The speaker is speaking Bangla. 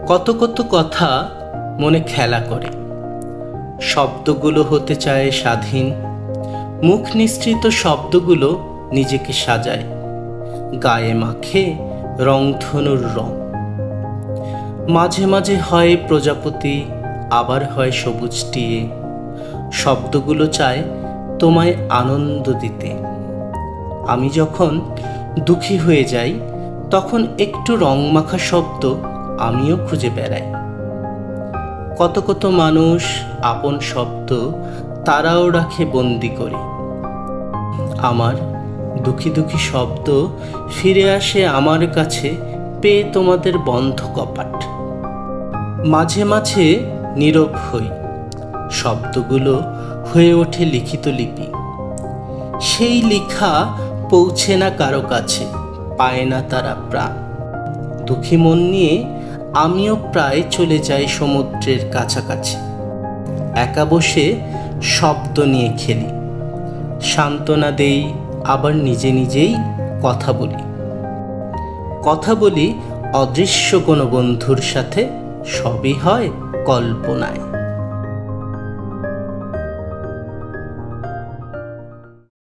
কত কত কথা মনে খেলা করে, শব্দগুলো হতে চায় স্বাধীন। মুখ নিঃসৃত শব্দগুলো নিজেকে সাজায়, গায়ে মাখে রংধনুর রং। মাঝে মাঝে হয় প্রজাপতি, আবার হয় সবুজ টিয়ে। শব্দগুলো চায় তোমায় আনন্দ দিতে। আমি যখন দুঃখী হয়ে যাই, তখন একটু রং মাখা শব্দ আমিও খুঁজে বেড়াই। কত কত মানুষ আপন শব্দ তারাও রাখে বন্দি করে। আমার দুঃখী দুঃখী শব্দ ফিরে আসে আমার কাছে, পেয়ে তোমাদের বন্ধ কপাট। মাঝে মাঝে নীরব হই, শব্দগুলো হয়ে ওঠে লিখিত লিপি। সেই লেখা পৌঁছে না কারো কাছে, পায় না তারা প্রাণ। দুঃখী মন নিয়ে আমিও প্রায় চলে যাই সমুদ্রের কাছাকাছি। একা বসে শব্দ নিয়ে খেলি, সান্ত্বনা দেই, আবার নিজে নিজেই কথা বলি অদৃশ্য কোনো বন্ধুর সাথে। সবই হয় কল্পনায়।